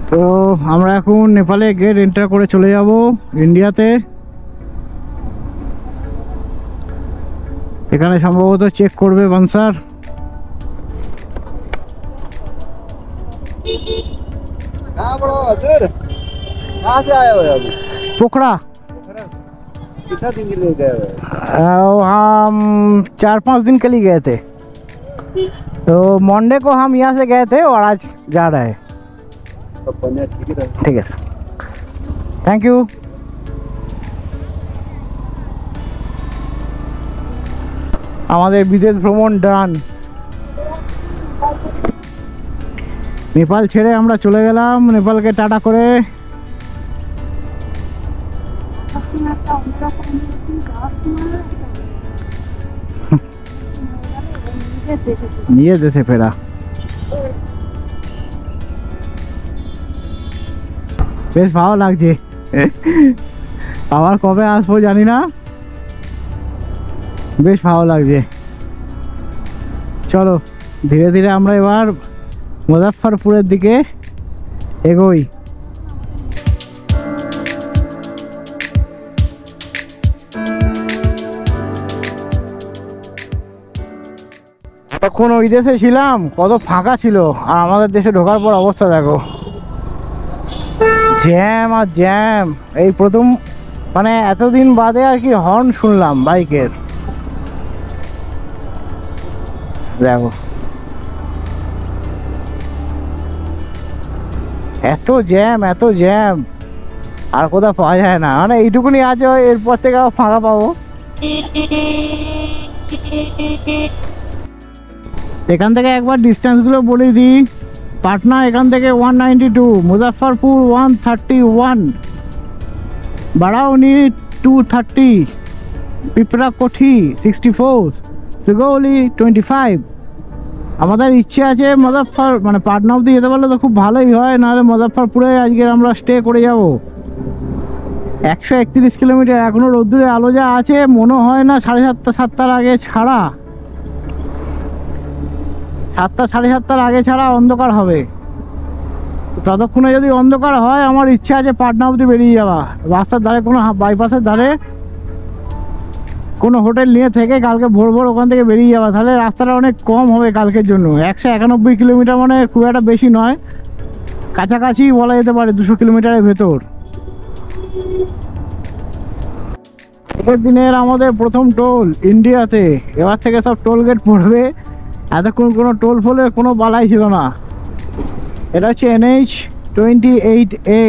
তো আমরা এখন নেপালে গেট এন্টার করে চলে যাব ইন্ডিয়াতে। এখানে সম্ভবত চেক করবে বানসার। पोखरा। कितना दिन के लिए गए हुए? हम 4-5 दिन के लिए गए थे। तो मंडे को हम यहाँ से गए थे और आज जा रहे हैं। ठीक है, थैंक यू। আমাদের বিদেশ ভ্রমণ ডান। নেপাল ছেড়ে আমরা চলে গেলাম, নেপালকে টাটা করে। নিয়ে দেশে ফেরা। বেশ ভালো লাগছে। আবার কবে আসবো জানি না, বেশ ভালো লাগছে। চলো ধীরে ধীরে আমরা এবার মুজাফফরপুরের দিকে এগোই। তখন ওই দেশে ছিলাম, কত ফাঁকা ছিল, আর আমাদের দেশে ঢোকার পর অবস্থা দেখো, জ্যাম আর জ্যাম। এই প্রথম মানে এতদিন বাদে আর কি হর্ন শুনলাম বাইকের। দেখো এত জ্যাম, এত জ্যাম, আর কোথাও পাওয়া যায় না। মানে এইটুকুনি আছে, এরপর থেকে ফাঁকা পাবো। এখান থেকে একবার ডিস্টেন্সগুলো বলে দিই। পাটনা এখান থেকে 192, মুজাফফরপুর 131, বারাউনি 230, পিপরাকোঠি 64, সুগৌলি 25। আমাদের ইচ্ছে আছে মানে পাটনা অবধি যেতে পারলে তো খুব ভালোই হয়, নাহলে মুজাফফরপুরে আজকে আমরা স্টে করে যাব। 131 কিলোমিটার, এখনও রোদ্দুরে আলো যা আছে মনে হয় না 7:30-7টার আগে ছাড়া, 7টা-7:30টার আগে ছাড়া অন্ধকার হবে। ততক্ষণে যদি অন্ধকার হয় আমার ইচ্ছা আছে পাটনা অবধি বেরিয়ে যাওয়া, রাস্তার ধারে কোনো বাইপাসের ধারে কোনো হোটেল নিয়ে থেকে কালকে ভোর ভোর ওখান থেকে বেরিয়ে যাওয়া। তাহলে রাস্তাটা অনেক কম হবে কালকের জন্য। 191 কিলোমিটার মানে খুব একটা বেশি নয়, কাছাকাছি বলা যেতে পারে, 200 কিলোমিটারের ভেতর। আগের দিনের আমাদের প্রথম টোল ইন্ডিয়াতে, এবার থেকে সব টোল গেট পড়বে। এতক্ষণ কোনো টোল ফোলের কোনো বালাই ছিল না। এটা হচ্ছে NH-28A।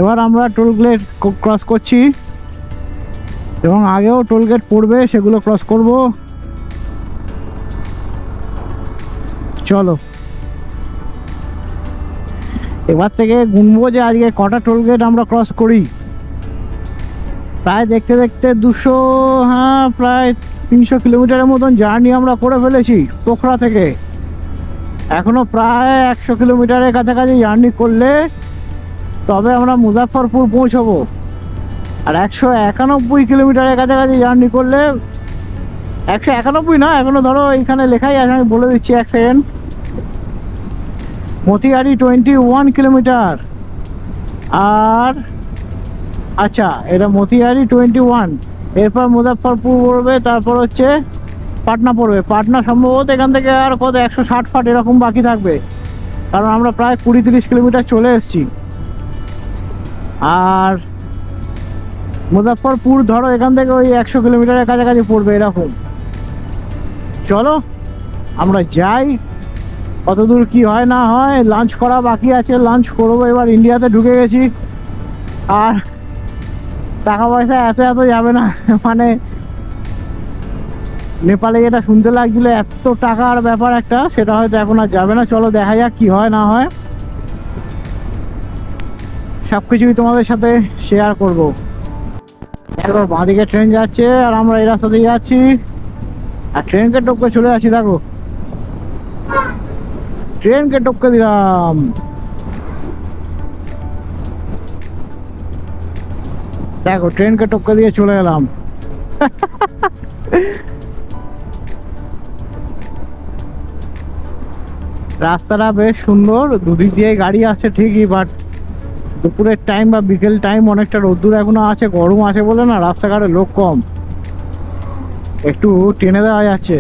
এবার আমরা টোল গেট ক্রস করছি, এবং আগেও টোল গেট পড়বে, সেগুলো ক্রস করব। চলো এবার থেকে গুনবো যে আজকে কটা টোল গেট আমরা ক্রস করি। প্রায় দেখতে দেখতে 200, হ্যাঁ প্রায় 300 কিলোমিটারের মতন জার্নি আমরা করে ফেলেছি পোখরা থেকে। এখনও প্রায় 100 কিলোমিটারের কাছাকাছি জার্নি করলে তবে আমরা মুজাফফরপুর পৌঁছবো। আর 191 কিলোমিটারের কাছাকাছি জার্নি করলে, 191 না, এখনও ধরো এইখানে লেখাই আছে, আমি বলে দিচ্ছি 1 সেকেন্ড। মতিহারি 21 কিলোমিটার, আর আচ্ছা এটা মতিহারি 21, এরপর মুজাফফরপুর পড়বে, তারপর হচ্ছে পাটনা পড়বে। পাটনা সম্ভবত এখান থেকে আর কত 160 এরকম বাকি থাকবে, কারণ আমরা প্রায় 20-30 কিলোমিটার চলে এসেছি। আর মুজাফফরপুর ধরো এখান থেকে ওই 100 কিলোমিটারের কাছাকাছি পড়বে এরকম। চলো আমরা যাই, কতদূর কি হয় না হয়। লাঞ্চ করা বাকি আছে, লাঞ্চ করবো। এবার ইন্ডিয়াতে ঢুকে গেছি, আর টাকা পয়সা এত যাবে না। মানে নেপালে যেটা শুনতে লাগছিল এত টাকার ব্যাপার একটা, সেটা হয়তো এখন আর যাবে না। চলো দেখা যাক কি হয় না হয়, সব কিছুই তোমাদের সাথে শেয়ার করবো। দেখো বাঁদিকে ট্রেন যাচ্ছে, আর আমরা এই রাস্তা দিয়ে যাচ্ছি, আর ট্রেনকে টপকে চলে আসি। দেখো ট্রেনকে টপকে দিলাম। দেখো ট্রেনকে টপকে দিয়ে চলে এলাম। রাস্তাটা বেশ সুন্দর, দুদিক দিয়ে গাড়ি আসছে ঠিকই, বাট দুপুরের টাইম বা বিকেল টাইম অনেকটা রোদ্দুর এখনো আছে, গরম আছে বলে না রাস্তাঘাটে লোক কম, একটু টেনে দেওয়া যাচ্ছে।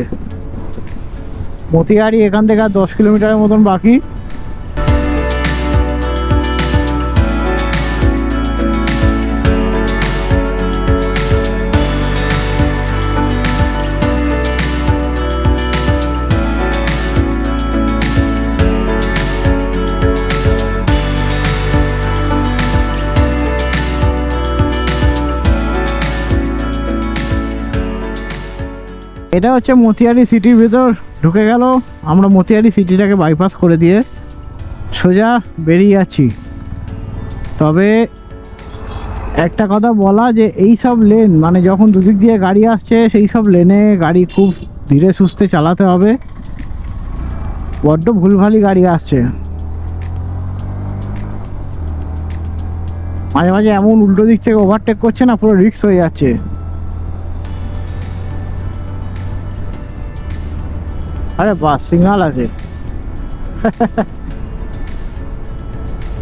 মতিহারি এখান থেকে আর 10 কিলোমিটারের মতন বাকি। এটা হচ্ছে মতিহারি সিটির ভিতর ঢুকে গেল। আমরা মতিহারি সিটিটাকে বাইপাস করে দিয়ে সোজা বেরিয়ে যাচ্ছি। তবে একটা কথা বলা, যে এই সব লেন মানে যখন দুদিক দিয়ে গাড়ি আসছে সেই সব লেনে গাড়ি খুব ধীরে সুস্থে চালাতে হবে, বড্ড ভুলভালি গাড়ি আসছে। মাঝে মাঝে এমন উল্টো দিক থেকে ওভারটেক করছে না, পুরো রিস্ক হয়ে যাচ্ছে। আরে বাস সিগনাল আছে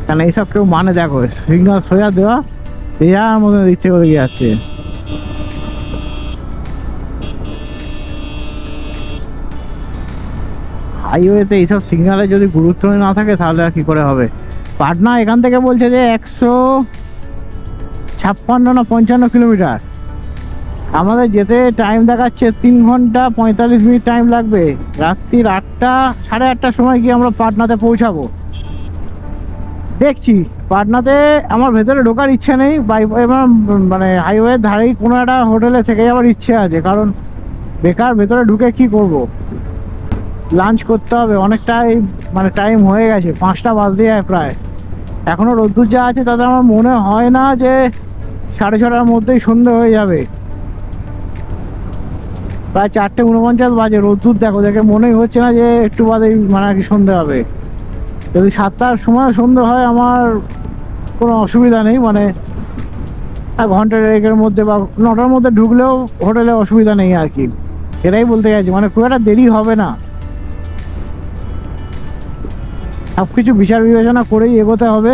কেন এইসব কেউ মানে, দেখো সিগনাল সোজা দেওয়া দেওয়ার মতো দিচ্ছে করে যাচ্ছে। হাইওয়েতে এইসব সিগনালে যদি গুরুত্ব না থাকে তাহলে আর কি করে হবে। পাটনা এখান থেকে বলছে যে 156 না 55 কিলোমিটার, আমাদের যেতে টাইম দেখাচ্ছে 3 ঘন্টা 45 মিনিট টাইম লাগবে। রাত্রির 8টা 8:30টার সময় গিয়ে আমরা পাটনাতে পৌঁছাবো। দেখছি পাটনাতে আমার ভেতরে ঢোকার ইচ্ছে নেই, এবার মানে হাইওয়ের ধারেই কোনো একটা হোটেলে থেকে যাওয়ার ইচ্ছে আছে, কারণ বেকার ভেতরে ঢুকে কি করব, লাঞ্চ করতে হবে। অনেকটাই মানে টাইম হয়ে গেছে, 5টা বাজতে যায় প্রায়। এখনও রোদ্দুর যা আছে তাতে আমার মনে হয় না যে 6:30টার মধ্যেই সন্ধে হয়ে যাবে। প্রায় 4:49 বাজে, রোদ্দুর দেখো, দেখে মনেই হচ্ছে না যে একটু বাদেই মানে আর কি সন্ধে হবে। যদি 7টার সময় সন্ধে হয় আমার কোনো অসুবিধা নেই, মানে ঘন্টা 1.5-এর মধ্যে বা 9টার মধ্যে ঢুকলেও হোটেলে অসুবিধা নেই আর কি। এটাই বলতে গেছি, মানে খুব একটা দেরি হবে না। সব কিছু বিচার বিবেচনা করেই এগোতে হবে।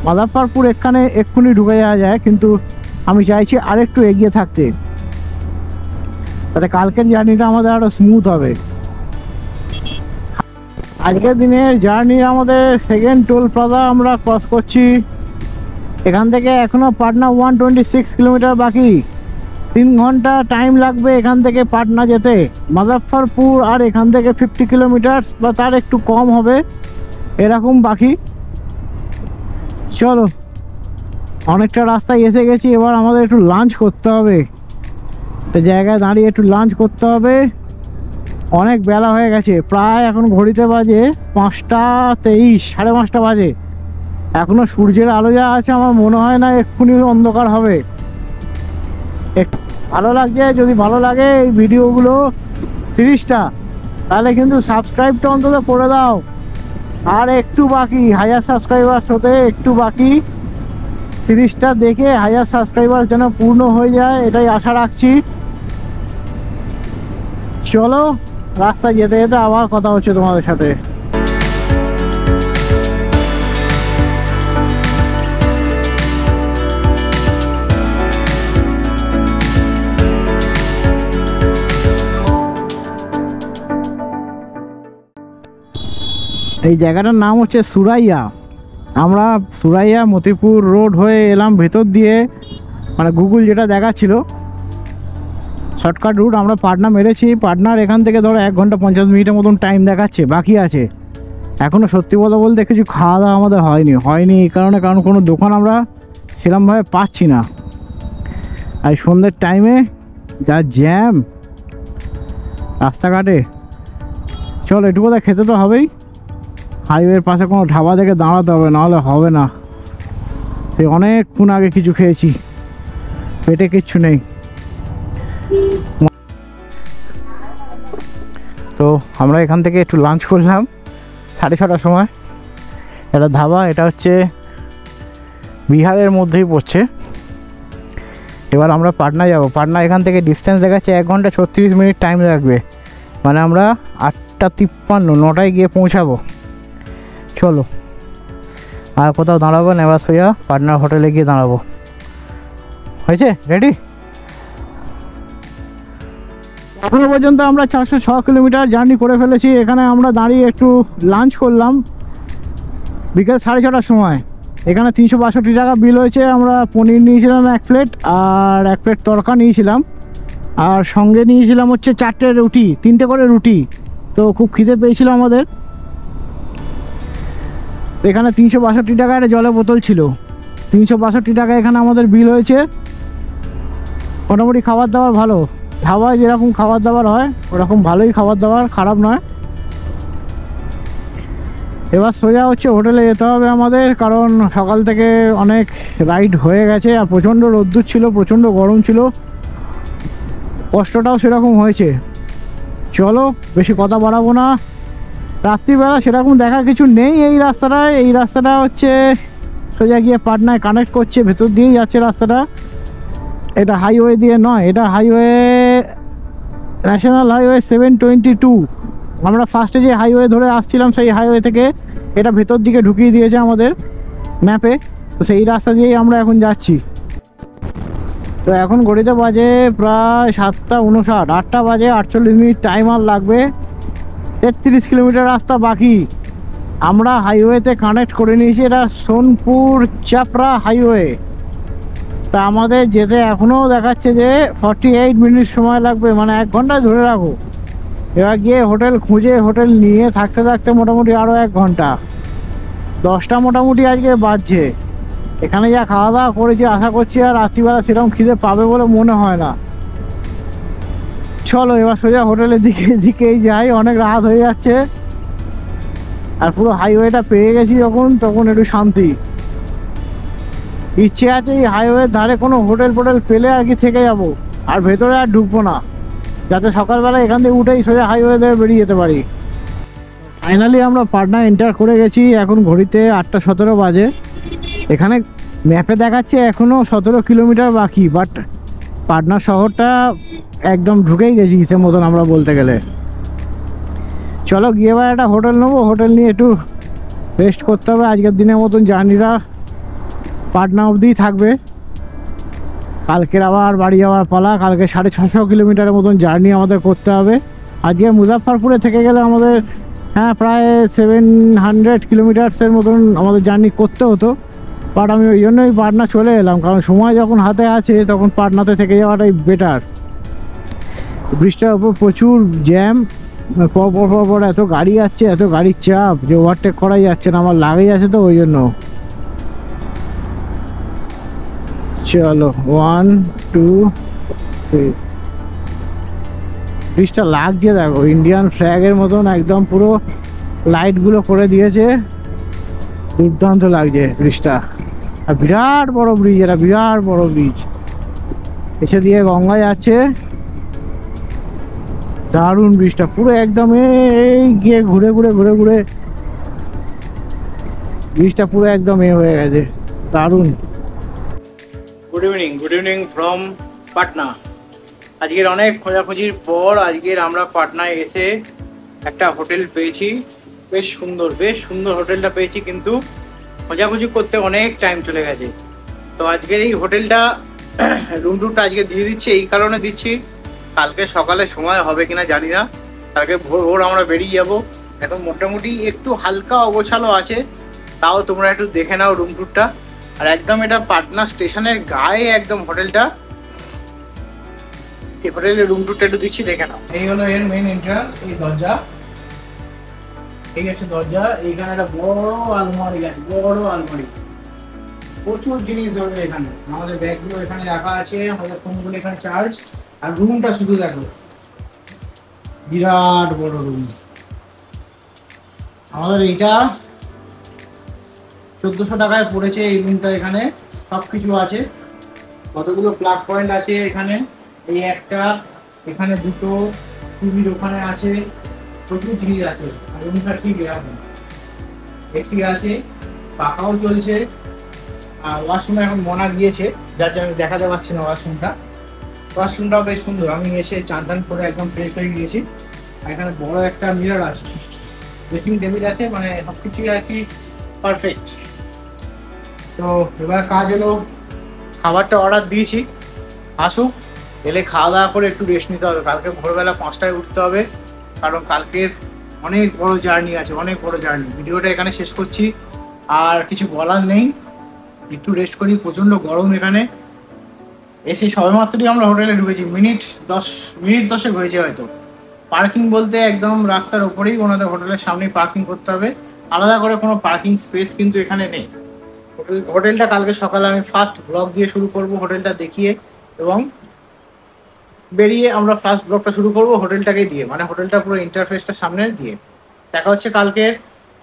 মাদারপাড়পুর এখানে এক্ষুনি ঢুকে যাওয়া যায়, কিন্তু আমি চাইছি আরেকটু এগিয়ে থাকতে, তাতে কালকের জার্নিটা আমাদের আরও স্মুথ হবে। আজকের দিনের জার্নি আমাদের সেকেন্ড টোল প্লাজা আমরা ক্রস করছি। এখান থেকে এখনও পাটনা 126 কিলোমিটার বাকি, 3 ঘন্টা টাইম লাগবে এখান থেকে পাটনা যেতে। মুজফ্ফরপুর আর এখান থেকে 50 কিলোমিটার বা তার একটু কম হবে এরকম বাকি। চলো, অনেকটা রাস্তায় এসে গেছি, এবার আমাদের একটু লাঞ্চ করতে হবে। একটা জায়গায় দাঁড়িয়ে একটু লাঞ্চ করতে হবে। অনেক বেলা হয়ে গেছে, প্রায় এখন ঘড়িতে বাজে 5:23, 5:30 বাজে। এখনও সূর্যের আলো যা আছে আমার মনে হয় না এক্ষুনি অন্ধকার হবে। ভালো লাগছে, যদি ভালো লাগে এই ভিডিওগুলো সিরিজটা, তাহলে কিন্তু সাবস্ক্রাইবটা অন্তত করে দাও। আর একটু বাকি, 1000 সাবস্ক্রাইবার হতে একটু বাকি। সিরিজটা দেখে 1000 সাবস্ক্রাইবার যেন পূর্ণ হয়ে যায় এটাই আশা রাখছি। চলো, রাস্তায় যেতে যেতে আবার কথা হচ্ছে তোমাদের সাথে। এই জায়গাটার নাম হচ্ছে সুরাইয়া। আমরা সুরাইয়া মতিপুর রোড হয়ে এলাম ভেতর দিয়ে, মানে গুগল যেটা দেখাচ্ছিল শর্টকাট রুট। আমরা পাটনা মেরেছি, পাটনার এখান থেকে ধরো 1 ঘন্টা 50 মিনিটের মতন টাইম দেখাচ্ছে, বাকি আছে এখনও। সত্যি কথা বলতে কিছু খাওয়া দাওয়া আমাদের হয়নি এই কারণে, কারণ কোনো দোকান আমরা সেরকমভাবে পাচ্ছি না। আর সন্ধ্যের টাইমে যা জ্যাম রাস্তাঘাটে। চল, একটু কোথায় খেতে তো হবেই। হাইওয়ের পাশে কোনো ধাবা দেখে দাঁড়াতে হবে, নাহলে হবে না। সে অনেকক্ষণ আগে কিছু খেয়েছি, পেটে কিচ্ছু নেই। তো আমরা এখান থেকে একটু লাঞ্চ করলাম 6:30টার সময়। এটা ধাবা, এটা হচ্ছে বিহারের মধ্যেই পড়ছে। এবার আমরা পাটনা যাব। পাটনা এখান থেকে ডিস্টেন্স দেখাচ্ছে 1 ঘন্টা 36 মিনিট টাইম লাগবে, মানে আমরা 8টা 8:53, 9টায় গিয়ে পৌঁছাবো। চলো, আর কোথাও দাঁড়াবো না, এবার সোজা পাটনার হোটেলে গিয়ে দাঁড়াবো। হয়েছে? রেডি? এখনো পর্যন্ত আমরা 406 কিলোমিটার জার্নি করে ফেলেছি। এখানে আমরা দাঁড়িয়ে একটু লাঞ্চ করলাম বিকেল 6:30টার সময়। এখানে 362 টাকা বিল হয়েছে। আমরা পনির নিয়েছিলাম 1 প্লেট, আর 1 প্লেট তরকা নিয়েছিলাম, আর সঙ্গে নিয়েছিলাম হচ্ছে 4টে রুটি, 3টে করে রুটি। তো খুব খিদে পেয়েছিল আমাদের। এখানে 362 টাকা একটা জলের বোতল ছিল। 362 টাকা এখানে আমাদের বিল হয়েছে। মোটামুটি খাবার দাবার ভালো, ধাবায় যেরকম খাবার দাবার হয় ওরকম ভালোই খাবার দাবার, খারাপ নয়। এবার সোজা হচ্ছে হোটেলে যেতে হবে আমাদের, কারণ সকাল থেকে অনেক রাইড হয়ে গেছে আর প্রচণ্ড রোদ্দুর ছিল, প্রচণ্ড গরম ছিল, কষ্টটাও সেরকম হয়েছে। চলো, বেশি কথা বাড়াবো না। রাত্রিবেলা সেরকম দেখার কিছু নেই এই রাস্তাটায়। এই রাস্তাটা হচ্ছে সোজা গিয়ে পাটনায় কানেক্ট করছে, ভেতর দিয়েই যাচ্ছে রাস্তাটা। এটা হাইওয়ে দিয়ে নয়, এটা হাইওয়ে, ন্যাশনাল হাইওয়ে 722। আমরা ফার্স্টে যে হাইওয়ে ধরে আসছিলাম সেই হাইওয়ে থেকে এটা ভেতর দিকে ঢুকিয়ে দিয়েছে আমাদের ম্যাপে। তো সেই রাস্তা দিয়েই আমরা এখন যাচ্ছি। তো এখন ঘড়িতে বাজে প্রায় 7:59, 8টা বাজে 48 মিনিট টাইম আর লাগবে। 33 কিলোমিটার রাস্তা বাকি। আমরা হাইওয়েতে কানেক্ট করে নিয়েছি, এটা সোনপুর চাপড়া হাইওয়ে। তা আমাদের যেতে এখনও দেখাচ্ছে যে 48 মিনিট সময় লাগবে, মানে 1 ঘন্টায় ধরে রাখো। এবার গিয়ে হোটেল খুঁজে হোটেল নিয়ে থাকতে থাকতে মোটামুটি আরও 1 ঘন্টা, 10টা মোটামুটি আজকে বাজছে। এখানে যা খাওয়া দাওয়া করেছি, আশা করছি আর রাত্রিবেলা সেরকম খিদে পাবে বলে মনে হয় না। চলো এবার সোজা হোটেলের দিকেই যাই, অনেক রাত হয়ে যাচ্ছে। আর পুরো হাইওয়েটা পেয়ে গেছি যখন, তখন একটু শান্তি। ইচ্ছে আছে এই হাইওয়ের ধারে কোনো হোটেল ফোটেল পেলে আর কি থেকে যাব, আর ভেতরে আর ঢুকবো না, যাতে সকালবেলা এখান থেকে উঠেই সোজা হাইওয়ে ধরে বেরিয়ে যেতে পারি। ফাইনালি আমরা পাটনা এন্টার করে গেছি। এখন ঘড়িতে 8:17 বাজে। এখানে ম্যাপে দেখাচ্ছে এখনও 17 কিলোমিটার বাকি, বাট পাটনা শহরটা একদম ঢুকেই গেছি ইসের মতন আমরা বলতে গেলে। চলো গিয়ে এবার একটা হোটেল নেবো, হোটেল নিয়ে একটু রেস্ট করতে হবে। আজকের দিনের মতন জার্নিটা পাটনা অবধিই থাকবে। কালকের আবার বাড়ি যাওয়ার পালা। কালকে 650 কিলোমিটারের মতন জার্নি আমাদের করতে হবে। আজকে মুজাফফরপুরে থেকে গেলে আমাদের প্রায় 700 কিলোমিটার্সের মতন আমাদের জার্নি করতে হতো, বাট আমি ওই জন্যই পাটনা চলে এলাম, কারণ সময় যখন হাতে আছে তখন পাটনাতে থেকে যাওয়াটাই বেটার। ব্রিজটার ওপর প্রচুর জ্যাম, পর এত গাড়ি যাচ্ছে, এত গাড়ির চাপ যে ওভারটেক করাই যাচ্ছে না, আমার লাগেই আছে তো ওই জন্য। চলো 1 2 3। ব্রিজটা লাগছে দেখো, ইন্ডিয়ান ফ্ল্যাগের মতন একদম পুরো লাইটগুলো করে দিয়েছে, দুর্দান্ত লাগছে ব্রিজটা। আর বিরাট বড় ব্রিজ, এটা বিরাট বড় ব্রিজ। এসে দিয়ে গঙ্গা যাচ্ছে, দারুণ ব্রিজটা পুরো একদম এই গিয়ে ঘুরে ঘুরে ব্রিজটা পুরো একদম হয়ে গেছে, দারুণ। Good evening from Patna. আজকের অনেক খোঁজাখুঁজির পর আজকের আমরা পাটনায় এসে একটা হোটেল পেয়েছি। বেশ সুন্দর হোটেলটা পেয়েছি, কিন্তু খোঁজাখুঁজি করতে অনেক টাইম চলে গেছে। তো আজকের এই হোটেলটা রুম টুরটা আজকে দিয়ে দিচ্ছি, এই কারণে দিচ্ছি কালকে সকালে সময় হবে কিনা জানি না। কালকে ভোর আমরা বেরিয়ে যাব। এখন মোটামুটি একটু হালকা অগোছালো আছে, তাও তোমরা একটু দেখে নাও রুম টুরটা। আর একদম এটা পাটনা স্টেশনের গায়ে একদম হোটেলটা। এই হোটেলের রুম টুরটা একটু দিচ্ছি, দেখে নাও। এই হলো এর মেইন এন্ট্রান্স, এই দরজা, এই হচ্ছে দরজা। এইখানে একটা বড় আলমারি আছে, প্রচুর জিনিস ধরবে এখানে। আমাদের ব্যাগগুলো এখানে রাখা আছে, আমাদের ফোনগুলো এখানে চার্জ। আর রুমটা শুধু দেখো, বিরাট বড় রুম। আমাদের এইটা 1400 টাকায় পড়েছে এই রুমটা। এখানে সবকিছু আছে, কতগুলো প্লাগ পয়েন্ট আছে এখানে, এই একটা, এখানে দুটো, টিভির ওখানে আছে, প্রচুর জিনিস আছে। আর রুমটা ঠিক এরকম, এসি আছে, পাখাও চলছে। আর ওয়াশরুমে এখন মনা গিয়েছে, যার জন্য দেখাতে পারছি না ওয়াশরুমটাও বেশ সুন্দর। আমি এসে চান টান করে একদম ফ্রেশ হয়ে গিয়েছি। আর এখানে বড় একটা মিরর আছে, ড্রেসিং টেবিল আছে, মানে সব কিছুই আর কি পারফেক্ট। তো এবার কাজ হলো, খাবারটা অর্ডার দিয়েছি, আসুক, এলে খাওয়া দাওয়া করে একটু রেস্ট নিতে হবে। কালকে ভোরবেলা 5টায় উঠতে হবে, কারণ কালকের অনেক বড় জার্নি আছে, অনেক বড় জার্নি। ভিডিওটা এখানে শেষ করছি, আর কিছু বলার নেই, একটু রেস্ট করি। প্রচণ্ড গরম এখানে। এসে সবেমাত্রই আমরা হোটেলে ঢুকেছি, মিনিট 10 হয়েছে হয়তো। পার্কিং বলতে একদম রাস্তার ওপরেই ওনাদের হোটেলের সামনেই পার্কিং করতে হবে, আলাদা করে কোনো পার্কিং স্পেস কিন্তু এখানে নেই। হোটেলটা কালকে সকালে আমি ফার্স্ট ব্লগ দিয়ে শুরু করব, হোটেলটা দেখিয়ে, এবং বেরিয়ে আমরা ফার্স্ট ব্লগটা শুরু করব হোটেলটাকে দিয়ে, মানে হোটেলটা পুরো ইন্টারফেসটা সামনে দিয়ে। দেখা হচ্ছে কালকের।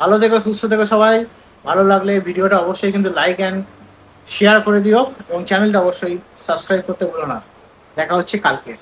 ভালো থেকো, সুস্থ থেকো সবাই। ভালো লাগলে ভিডিওটা অবশ্যই কিন্তু লাইক অ্যান্ড শেয়ার করে দিও, এবং চ্যানেলটা অবশ্যই সাবস্ক্রাইব করতে ভুলো না। দেখা হচ্ছে কালকে।